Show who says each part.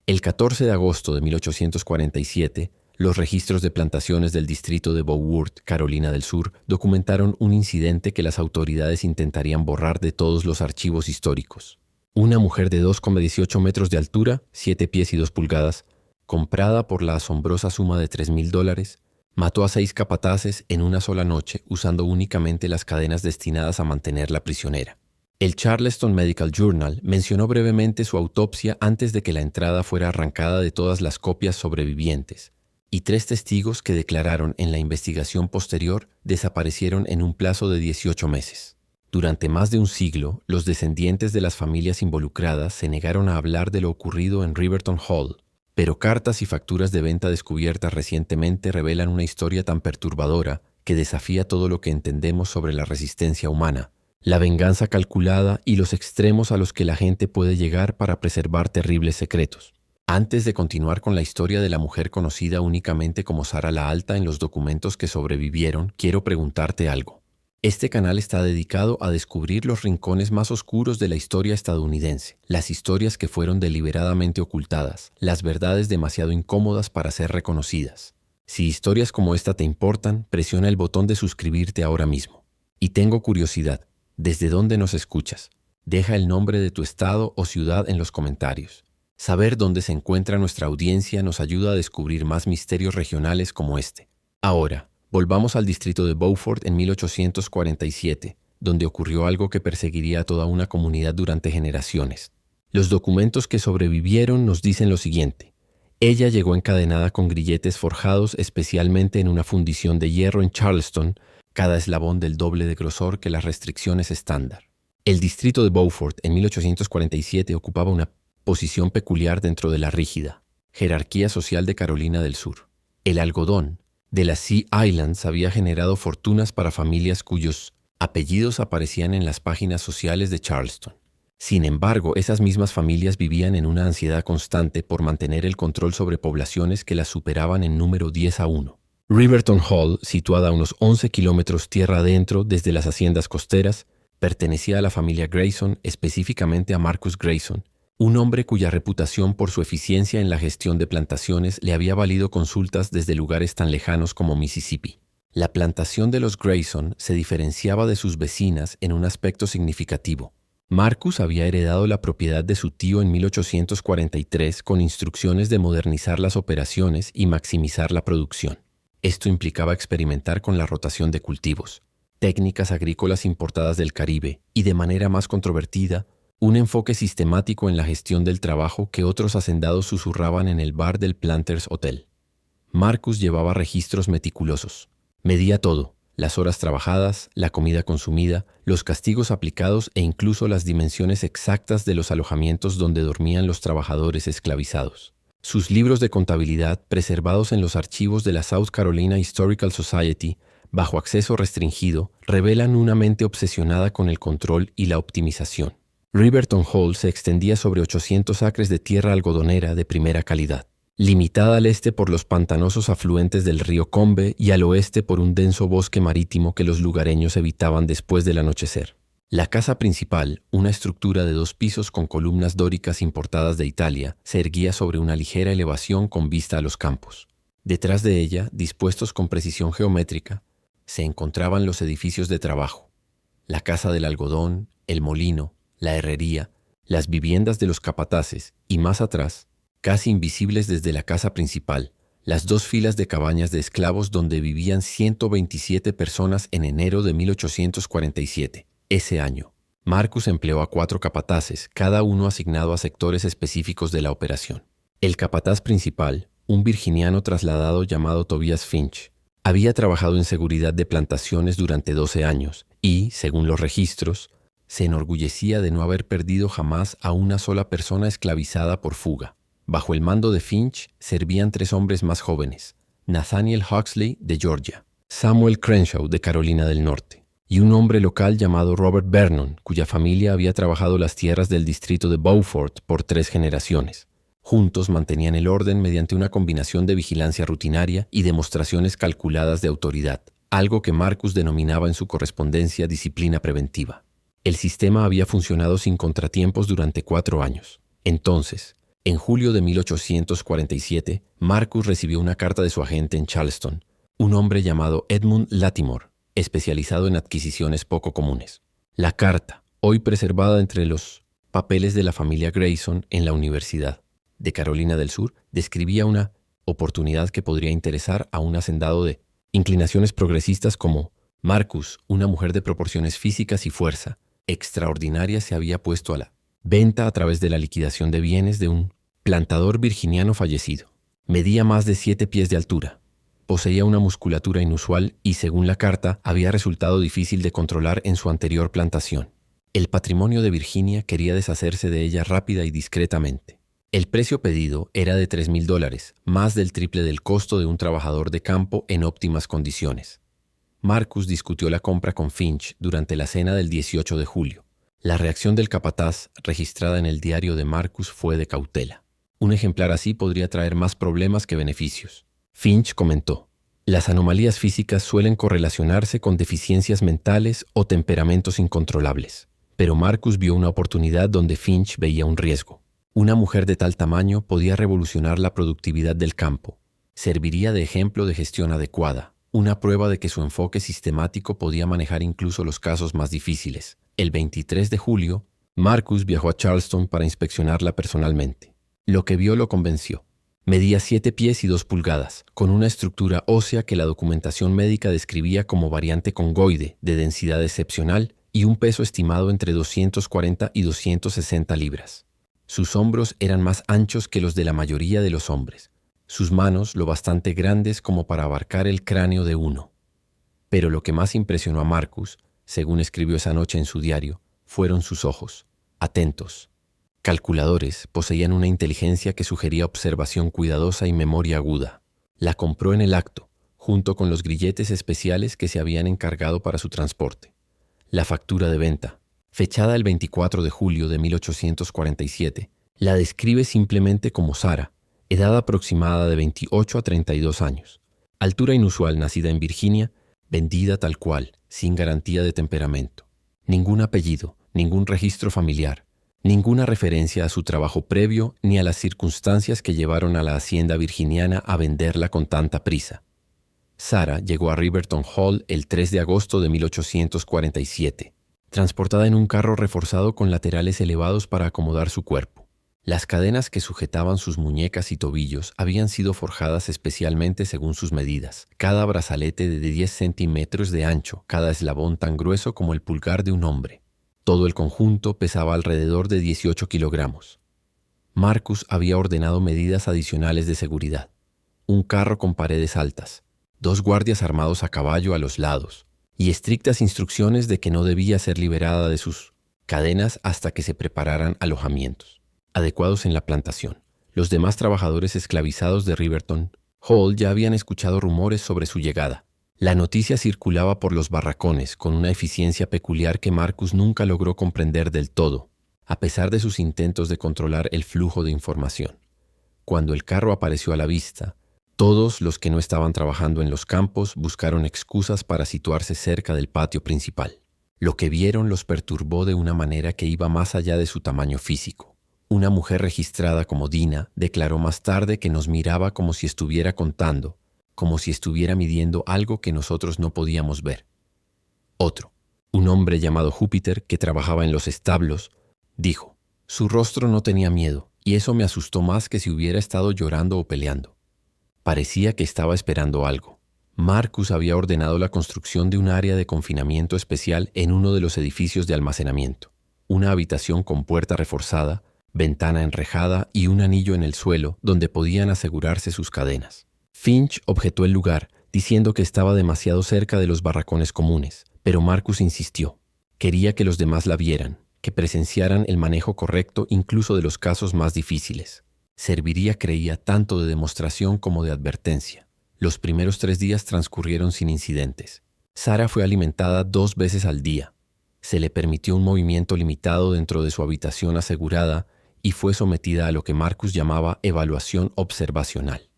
Speaker 1: El 14 de agosto de 1847, los registros de plantaciones del distrito de Bow Worth, Carolina del Sur, documentaron un incidente que las autoridades intentarían borrar de todos los archivos históricos. Una mujer de 2,18 metros de altura, 7 pies y 2 pulgadas, comprada por la asombrosa suma de $3,000, mató a 6 capataces en una sola noche usando únicamente las cadenas destinadas a mantenerla prisionera. El Charleston Medical Journal mencionó brevemente su autopsia antes de que la entrada fuera arrancada de todas las copias sobrevivientes, y 3 testigos que declararon en la investigación posterior desaparecieron en un plazo de 18 meses. Durante más de un siglo, los descendientes de las familias involucradas se negaron a hablar de lo ocurrido en Riverton Hall, pero cartas y facturas de venta descubiertas recientemente revelan una historia tan perturbadora que desafía todo lo que entendemos sobre la resistencia humana, la venganza calculada y los extremos a los que la gente puede llegar para preservar terribles secretos. Antes de continuar con la historia de la mujer conocida únicamente como Sara la Alta en los documentos que sobrevivieron, quiero preguntarte algo. Este canal está dedicado a descubrir los rincones más oscuros de la historia estadounidense, las historias que fueron deliberadamente ocultadas, las verdades demasiado incómodas para ser reconocidas. Si historias como esta te importan, presiona el botón de suscribirte ahora mismo. Y tengo curiosidad, ¿desde dónde nos escuchas? Deja el nombre de tu estado o ciudad en los comentarios. Saber dónde se encuentra nuestra audiencia nos ayuda a descubrir más misterios regionales como este. Ahora, volvamos al distrito de Beaufort en 1847, donde ocurrió algo que perseguiría a toda una comunidad durante generaciones. Los documentos que sobrevivieron nos dicen lo siguiente. Ella llegó encadenada con grilletes forjados especialmente en una fundición de hierro en Charleston, cada eslabón del doble de grosor que las restricciones estándar. El distrito de Beaufort en 1847 ocupaba una posición peculiar dentro de la rígida jerarquía social de Carolina del Sur. El algodón de las Sea Islands había generado fortunas para familias cuyos apellidos aparecían en las páginas sociales de Charleston. Sin embargo, esas mismas familias vivían en una ansiedad constante por mantener el control sobre poblaciones que las superaban en número 10-1. Riverton Hall, situada a unos 11 kilómetros tierra adentro desde las haciendas costeras, pertenecía a la familia Grayson, específicamente a Marcus Grayson, un hombre cuya reputación por su eficiencia en la gestión de plantaciones le había valido consultas desde lugares tan lejanos como Mississippi. La plantación de los Grayson se diferenciaba de sus vecinas en un aspecto significativo. Marcus había heredado la propiedad de su tío en 1843 con instrucciones de modernizar las operaciones y maximizar la producción. Esto implicaba experimentar con la rotación de cultivos, técnicas agrícolas importadas del Caribe y, de manera más controvertida, un enfoque sistemático en la gestión del trabajo que otros hacendados susurraban en el bar del Planters Hotel. Marcus llevaba registros meticulosos. Medía todo, las horas trabajadas, la comida consumida, los castigos aplicados e incluso las dimensiones exactas de los alojamientos donde dormían los trabajadores esclavizados. Sus libros de contabilidad, preservados en los archivos de la South Carolina Historical Society, bajo acceso restringido, revelan una mente obsesionada con el control y la optimización. Riverton Hall se extendía sobre 800 acres de tierra algodonera de primera calidad, limitada al este por los pantanosos afluentes del río Combe y al oeste por un denso bosque marítimo que los lugareños evitaban después del anochecer. La casa principal, una estructura de 2 pisos con columnas dóricas importadas de Italia, se erguía sobre una ligera elevación con vista a los campos. Detrás de ella, dispuestos con precisión geométrica, se encontraban los edificios de trabajo, la casa del algodón, el molino, la herrería, las viviendas de los capataces y más atrás, casi invisibles desde la casa principal, las 2 filas de cabañas de esclavos donde vivían 127 personas en enero de 1847. Ese año, Marcus empleó a 4 capataces, cada uno asignado a sectores específicos de la operación. El capataz principal, un virginiano trasladado llamado Tobias Finch, había trabajado en seguridad de plantaciones durante 12 años y, según los registros, se enorgullecía de no haber perdido jamás a una sola persona esclavizada por fuga. Bajo el mando de Finch servían 3 hombres más jóvenes, Nathaniel Huxley de Georgia, Samuel Crenshaw de Carolina del Norte, y un hombre local llamado Robert Vernon, cuya familia había trabajado las tierras del distrito de Beaufort por 3 generaciones. Juntos mantenían el orden mediante una combinación de vigilancia rutinaria y demostraciones calculadas de autoridad, algo que Marcus denominaba en su correspondencia disciplina preventiva. El sistema había funcionado sin contratiempos durante 4 años. Entonces, En julio de 1847, Marcus recibió una carta de su agente en Charleston, un hombre llamado Edmund Latimore, especializado en adquisiciones poco comunes. La carta, hoy preservada entre los papeles de la familia Grayson en la Universidad de Carolina del Sur, describía una oportunidad que podría interesar a un hacendado de inclinaciones progresistas como Marcus, una mujer de proporciones físicas y fuerza extraordinaria, se había puesto a la venta a través de la liquidación de bienes de un plantador virginiano fallecido. Medía más de 7 pies de altura. Poseía una musculatura inusual y, según la carta, había resultado difícil de controlar en su anterior plantación. El patrimonio de Virginia quería deshacerse de ella rápida y discretamente. El precio pedido era de $3,000, más del triple del costo de un trabajador de campo en óptimas condiciones. Marcus discutió la compra con Finch durante la cena del 18 de julio. La reacción del capataz, registrada en el diario de Marcus, fue de cautela. Un ejemplar así podría traer más problemas que beneficios. Finch comentó: las anomalías físicas suelen correlacionarse con deficiencias mentales o temperamentos incontrolables. Pero Marcus vio una oportunidad donde Finch veía un riesgo. Una mujer de tal tamaño podía revolucionar la productividad del campo. Serviría de ejemplo de gestión adecuada, una prueba de que su enfoque sistemático podía manejar incluso los casos más difíciles. El 23 de julio, Marcus viajó a Charleston para inspeccionarla personalmente. Lo que vio lo convenció. Medía 7 pies y 2 pulgadas, con una estructura ósea que la documentación médica describía como variante congoide, de densidad excepcional y un peso estimado entre 240 y 260 libras. Sus hombros eran más anchos que los de la mayoría de los hombres, sus manos lo bastante grandes como para abarcar el cráneo de uno. Pero lo que más impresionó a Marcus, según escribió esa noche en su diario, fueron sus ojos, atentos. Calculadores, poseían una inteligencia que sugería observación cuidadosa y memoria aguda. La compró en el acto, junto con los grilletes especiales que se habían encargado para su transporte. La factura de venta, fechada el 24 de julio de 1847, la describe simplemente como Sara, edad aproximada de 28 a 32 años, altura inusual nacida en Virginia, vendida tal cual, sin garantía de temperamento. Ningún apellido, ningún registro familiar, ninguna referencia a su trabajo previo ni a las circunstancias que llevaron a la hacienda virginiana a venderla con tanta prisa. Sara llegó a Riverton Hall el 3 de agosto de 1847, transportada en un carro reforzado con laterales elevados para acomodar su cuerpo. Las cadenas que sujetaban sus muñecas y tobillos habían sido forjadas especialmente según sus medidas. Cada brazalete de 10 centímetros de ancho, cada eslabón tan grueso como el pulgar de un hombre. Todo el conjunto pesaba alrededor de 18 kilogramos. Marcus había ordenado medidas adicionales de seguridad. Un carro con paredes altas, 2 guardias armados a caballo a los lados, y estrictas instrucciones de que no debía ser liberada de sus cadenas hasta que se prepararan alojamientos adecuados en la plantación. Los demás trabajadores esclavizados de Riverton Hall ya habían escuchado rumores sobre su llegada. La noticia circulaba por los barracones con una eficiencia peculiar que Marcus nunca logró comprender del todo, a pesar de sus intentos de controlar el flujo de información. Cuando el carro apareció a la vista, todos los que no estaban trabajando en los campos buscaron excusas para situarse cerca del patio principal. Lo que vieron los perturbó de una manera que iba más allá de su tamaño físico. Una mujer registrada como Dina declaró más tarde que nos miraba como si estuviera contando, como si estuviera midiendo algo que nosotros no podíamos ver. Otro, un hombre llamado Júpiter que trabajaba en los establos, dijo: su rostro no tenía miedo, y eso me asustó más que si hubiera estado llorando o peleando. Parecía que estaba esperando algo. Marcus había ordenado la construcción de un área de confinamiento especial en uno de los edificios de almacenamiento. Una habitación con puerta reforzada, ventana enrejada y un anillo en el suelo donde podían asegurarse sus cadenas. Finch objetó el lugar, diciendo que estaba demasiado cerca de los barracones comunes, pero Marcus insistió. Quería que los demás la vieran, que presenciaran el manejo correcto incluso de los casos más difíciles. Serviría, creía, tanto de demostración como de advertencia. Los primeros 3 días transcurrieron sin incidentes. Sara fue alimentada 2 veces al día. Se le permitió un movimiento limitado dentro de su habitación asegurada y fue sometida a lo que Marcus llamaba evaluación observacional.